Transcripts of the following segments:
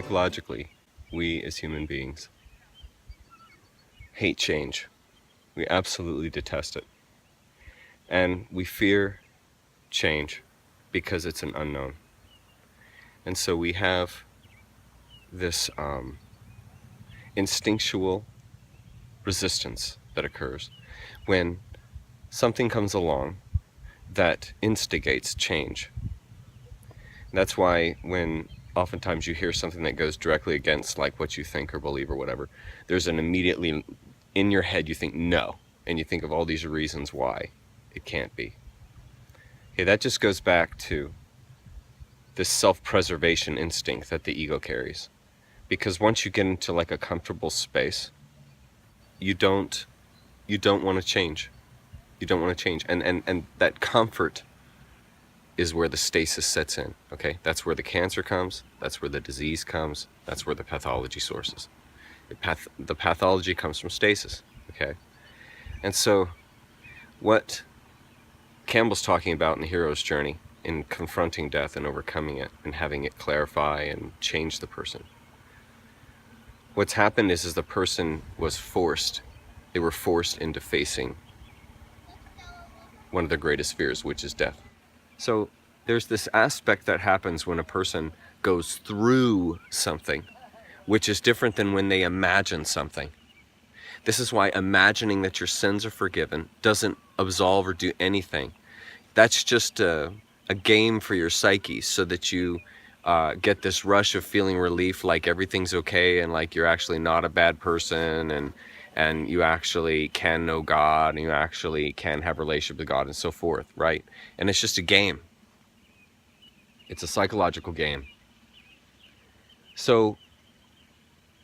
psychologically, we as human beings hate change. We absolutely detest it. And we fear change because it's an unknown. And so we have this instinctual resistance that occurs when something comes along that instigates change. That's why when oftentimes you hear something that goes directly against like what you think or believe or whatever, there's an immediately in your head you think no, and you think of all these reasons why it can't be. Okay, that just goes back to this self-preservation instinct that the ego carries. Because once you get into like a comfortable space, you don't want to change. You don't want to change. And that comfort is where the stasis sets in, okay? That's where the cancer comes, that's where the disease comes, that's where the pathology sources. The pathology comes from stasis, okay? And so what Campbell's talking about in the hero's journey, in confronting death and overcoming it and having it clarify and change the person, what's happened is the person was forced, they were forced into facing one of their greatest fears, which is death. So there's this aspect that happens when a person goes through something, which is different than when they imagine something. This is why imagining that your sins are forgiven doesn't absolve or do anything. That's just a game for your psyche so that you get this rush of feeling relief, like everything's okay and like you're actually not a bad person and you actually can know God and you actually can have a relationship with God and so forth, right? And it's just a game. It's a psychological game. So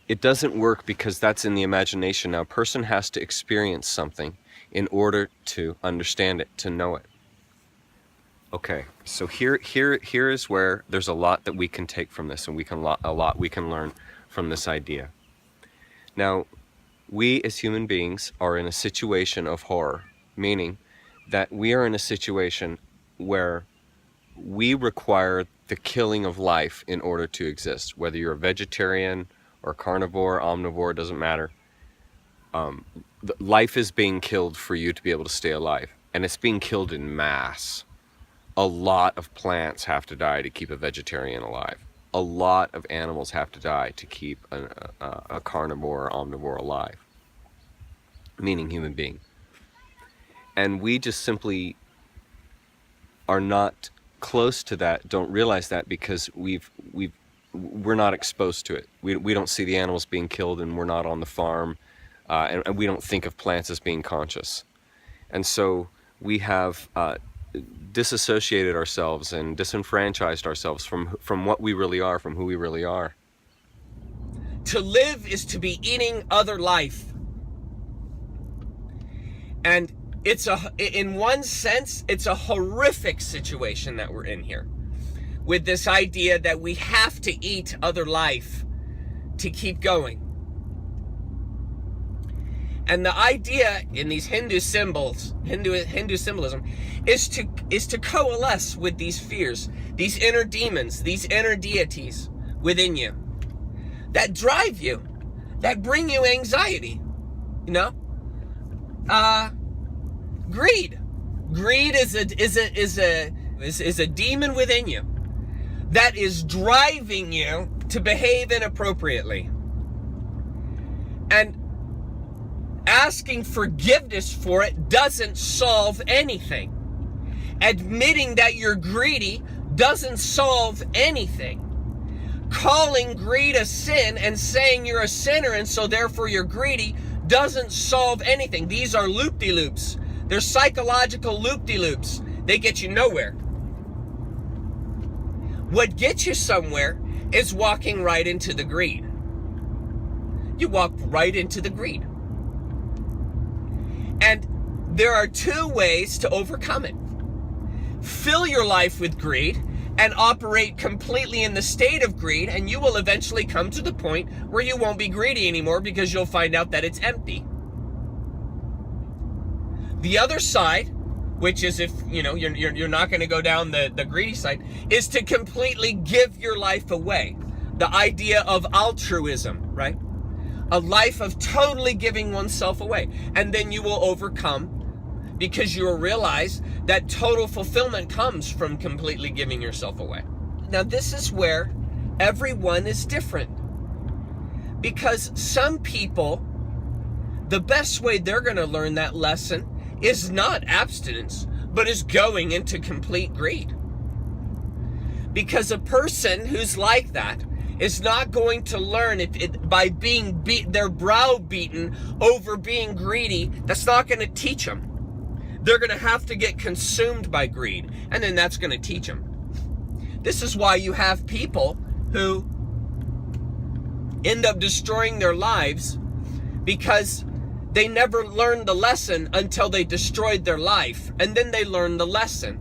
it doesn't work because that's in the imagination. Now a person has to experience something in order to understand it, to know it. Okay, so here is where there's a lot that we can take from this, and a lot we can learn from this idea. Now, we as human beings are in a situation of horror, meaning that we are in a situation where we require the killing of life in order to exist. Whether you're a vegetarian or carnivore, omnivore, it doesn't matter. Life is being killed for you to be able to stay alive, and it's being killed in mass. A lot of plants have to die to keep a vegetarian alive. A lot of animals have to die to keep a carnivore or omnivore alive, meaning human being. And we just simply are not close to that, don't realize that, because we're not exposed to it. We don't see the animals being killed, and we're not on the farm, and we don't think of plants as being conscious. And so we have disassociated ourselves and disenfranchised ourselves from what we really are, from who we really are. To live is to be eating other life. And in one sense, it's a horrific situation that we're in here, with this idea that we have to eat other life to keep going. And the idea in these Hindu symbols, Hindu symbolism, is to coalesce with these fears, these inner demons, these inner deities within you that drive you, that bring you anxiety. You know, greed is a demon within you that is driving you to behave inappropriately. And asking forgiveness for it doesn't solve anything. Admitting that you're greedy doesn't solve anything. Calling greed a sin and saying you're a sinner and so therefore you're greedy doesn't solve anything. These are loop-de-loops. They're psychological loop-de-loops. They get you nowhere. What gets you somewhere is walking right into the greed. You walk right into the greed. And there are two ways to overcome it. Fill your life with greed and operate completely in the state of greed, and you will eventually come to the point where you won't be greedy anymore because you'll find out that it's empty. The other side, which is if you're not going to go down the greedy side, is to completely give your life away. the idea of altruism, right? A life of totally giving oneself away. And then you will overcome, because you will realize that total fulfillment comes from completely giving yourself away. Now, this is where everyone is different. Because some people, the best way they're going to learn that lesson is not abstinence, but is going into complete greed. Because a person who's like that is not going to learn it by being their brow beaten over being greedy. That's not going to teach them. They're going to have to get consumed by greed, and then that's going to teach them. This is why you have people who end up destroying their lives because they never learned the lesson until they destroyed their life, and then they learned the lesson.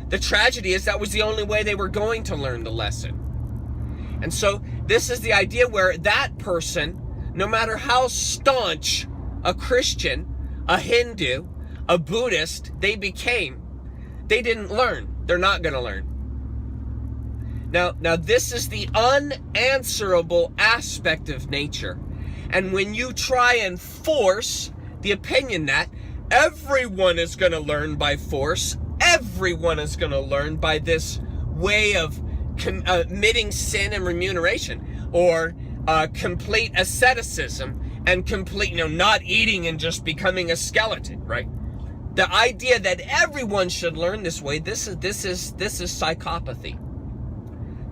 The tragedy is that was the only way they were going to learn the lesson. And so this is the idea where that person, no matter how staunch a Christian, a Hindu, a Buddhist they became, they didn't learn. They're not going to learn. Now this is the unanswerable aspect of nature. And when you try and force the opinion that everyone is going to learn by force, everyone is going to learn by this way of committing sin and remuneration, or complete asceticism and complete, not eating and just becoming a skeleton, right? The idea that everyone should learn this way, this is psychopathy.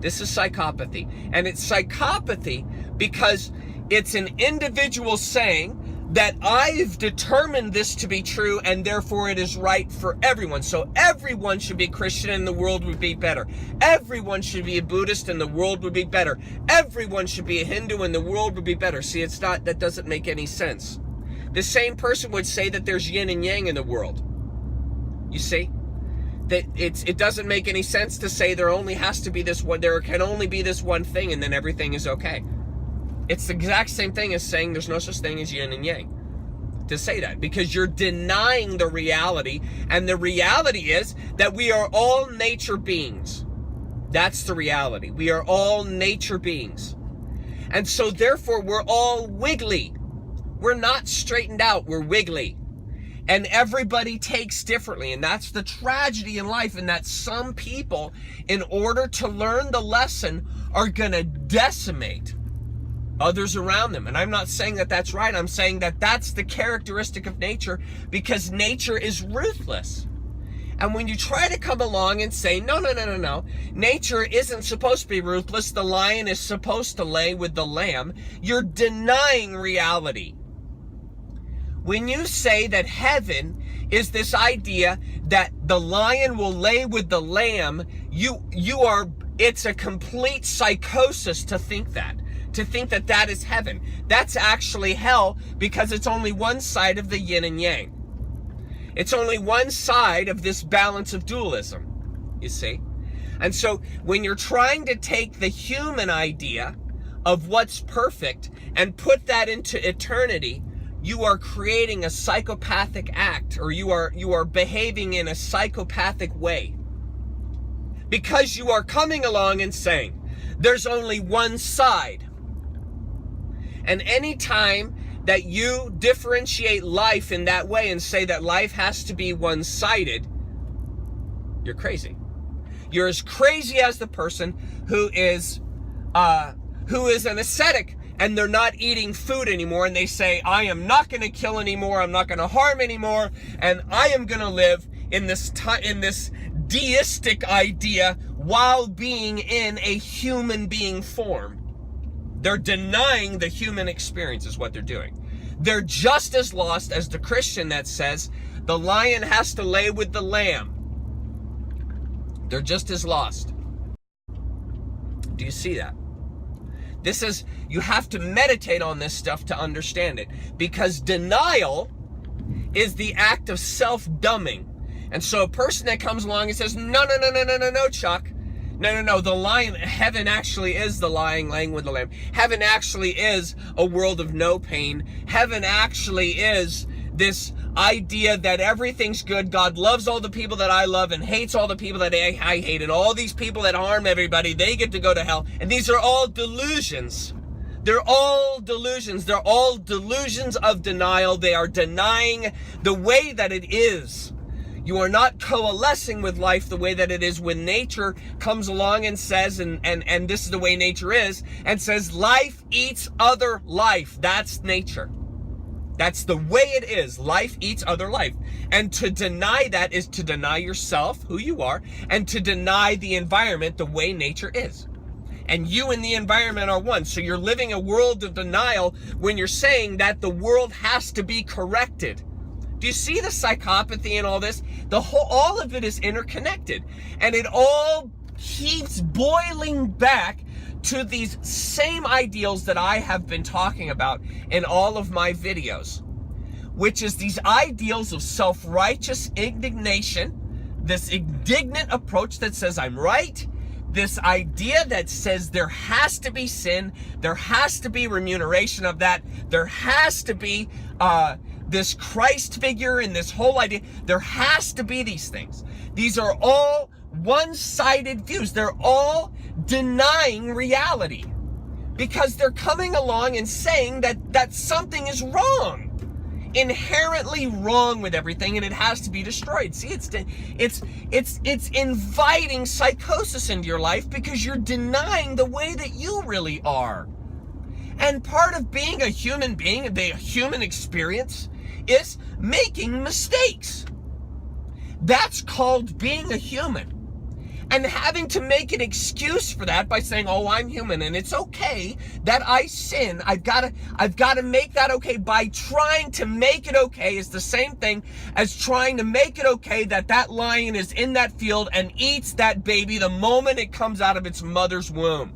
This is psychopathy. And it's psychopathy because it's an individual saying that I've determined this to be true and therefore it is right for everyone. So everyone should be Christian and the world would be better. Everyone should be a Buddhist and the world would be better. Everyone should be a Hindu and the world would be better. See, that doesn't make any sense. The same person would say that there's yin and yang in the world. You see? That it doesn't make any sense to say there can only be this one thing and then everything is okay. It's the exact same thing as saying there's no such thing as yin and yang. To say that, because you're denying the reality, and the reality is that we are all nature beings. That's the reality. We are all nature beings. And so therefore we're all wiggly. We're not straightened out, we're wiggly. And everybody takes differently, and that's the tragedy in life, and that some people, in order to learn the lesson, are gonna decimate others around them. And I'm not saying that that's right. I'm saying that that's the characteristic of nature, because nature is ruthless. And when you try to come along and say, no, nature isn't supposed to be ruthless, the lion is supposed to lay with the lamb, you're denying reality. When you say that heaven is this idea that the lion will lay with the lamb, it's a complete psychosis to think that. To think that that is heaven. That's actually hell, because it's only one side of the yin and yang. It's only one side of this balance of dualism, you see? And so when you're trying to take the human idea of what's perfect and put that into eternity, you are creating a psychopathic act, or you are behaving in a psychopathic way. Because you are coming along and saying, there's only one side. And any time that you differentiate life in that way and say that life has to be one-sided, you're crazy. You're as crazy as the person who is an ascetic and they're not eating food anymore, and they say, I am not going to kill anymore, I'm not going to harm anymore, and I am going to live in this deistic idea while being in a human being form. They're denying the human experience is what they're doing. They're just as lost as the Christian that says the lion has to lay with the lamb. They're just as lost. Do you see that? You have to meditate on this stuff to understand it, because denial is the act of self-dumbing. And so a person that comes along and says, no, Chuck, no, the lion, heaven actually is the lion laying with the lamb. Heaven actually is a world of no pain. Heaven actually is this idea that everything's good. God loves all the people that I love and hates all the people that I hate, and all these people that harm everybody, they get to go to hell. And these are all delusions. They're all delusions. They're all delusions of denial. They are denying the way that it is. You are not coalescing with life the way that it is when nature comes along and says, and this is the way nature is, and says life eats other life. That's nature. That's the way it is. Life eats other life. And to deny that is to deny yourself, who you are, and to deny the environment the way nature is. And you and the environment are one. So you're living a world of denial when you're saying that the world has to be corrected. Do you see the psychopathy in all this? All of it is interconnected. And it all keeps boiling back to these same ideals that I have been talking about in all of my videos, which is these ideals of self-righteous indignation, this indignant approach that says I'm right, this idea that says there has to be sin, there has to be remuneration of that, there has to be this Christ figure and this whole idea, there has to be these things. These are all one-sided views. They're all denying reality because they're coming along and saying that something is wrong, inherently wrong with everything, and it has to be destroyed. See, it's inviting psychosis into your life because you're denying the way that you really are. And part of being a human being, the human experience, is making mistakes. That's called being a human. And having to make an excuse for that by saying, oh, I'm human and it's okay that I sin. I've got to make that okay. By trying to make it okay is the same thing as trying to make it okay that lion is in that field and eats that baby the moment it comes out of its mother's womb.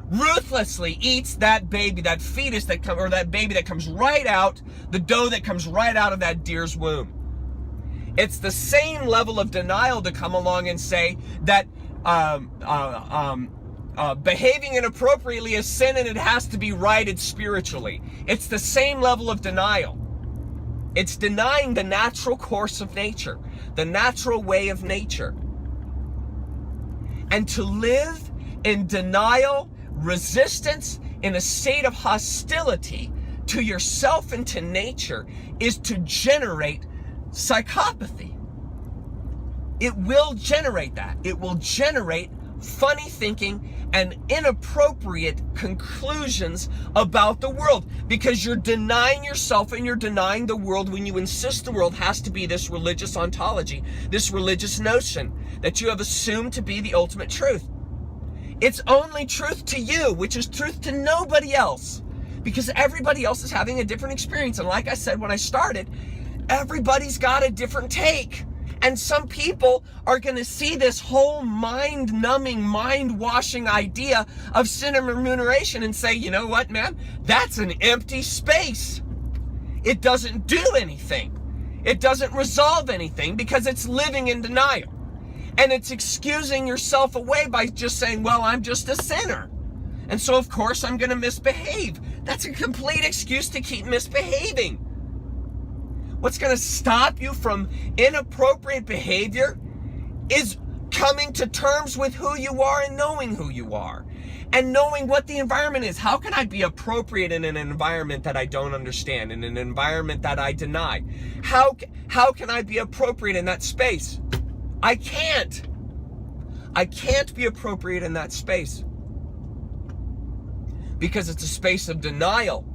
Ruthlessly eats that baby, that fetus that baby that comes right out, the doe that comes right out of that deer's womb. It's the same level of denial to come along and say that behaving inappropriately is sin and it has to be righted spiritually. It's the same level of denial. It's denying the natural course of nature, the natural way of nature. And to live in denial, resistance, in a state of hostility to yourself and to nature is to generate psychopathy. It will generate that. It will generate funny thinking and inappropriate conclusions about the world because you're denying yourself and you're denying the world when you insist the world has to be this religious ontology, this religious notion that you have assumed to be the ultimate truth. It's only truth to you, which is truth to nobody else, because everybody else is having a different experience. And like I said when I started, everybody's got a different take. And some people are going to see this whole mind-numbing, mind-washing idea of sin and remuneration and say, you know what, man? That's an empty space. It doesn't do anything. It doesn't resolve anything because it's living in denial. And it's excusing yourself away by just saying, well, I'm just a sinner. And so, of course, I'm going to misbehave. That's a complete excuse to keep misbehaving. What's going to stop you from inappropriate behavior is coming to terms with who you are and knowing who you are and knowing what the environment is. How can I be appropriate in an environment that I don't understand, in an environment that I deny? How can I be appropriate in that space? I can't. I can't be appropriate in that space because it's a space of denial,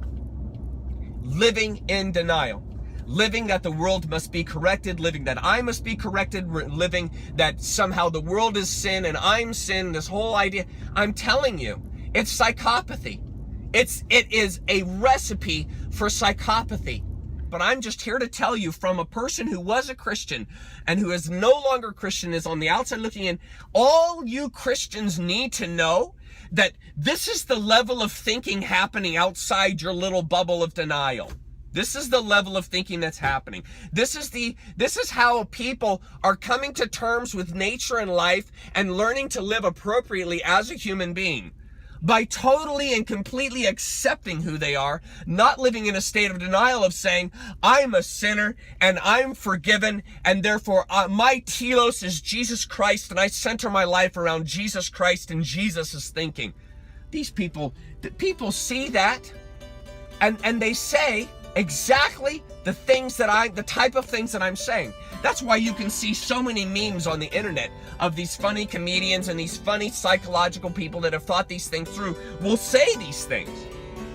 living in denial. Living that the world must be corrected, living that I must be corrected, living that somehow the world is sin and I'm sin, this whole idea. I'm telling you, it's psychopathy. It is a recipe for psychopathy. But I'm just here to tell you from a person who was a Christian and who is no longer Christian, is on the outside looking in, all you Christians need to know that this is the level of thinking happening outside your little bubble of denial. This is the level of thinking that's happening. This is how people are coming to terms with nature and life and learning to live appropriately as a human being. by totally and completely accepting who they are, not living in a state of denial of saying, I'm a sinner and I'm forgiven, and therefore my telos is Jesus Christ, and I center my life around Jesus Christ and Jesus' thinking. These people see that, and they say exactly the type of things that I'm saying. That's why you can see so many memes on the internet of these funny comedians and these funny psychological people that have thought these things through will say these things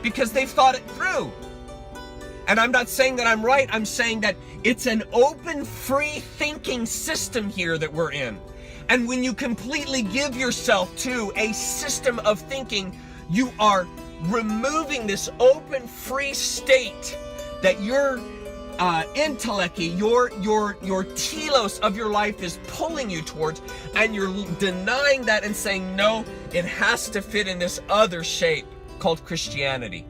because they've thought it through. And I'm not saying that I'm right. I'm saying that it's an open, free thinking system here that we're in. And when you completely give yourself to a system of thinking, you are removing this open, free state that your intellect, your telos of your life is pulling you towards, and you're denying that and saying, no, it has to fit in this other shape called Christianity.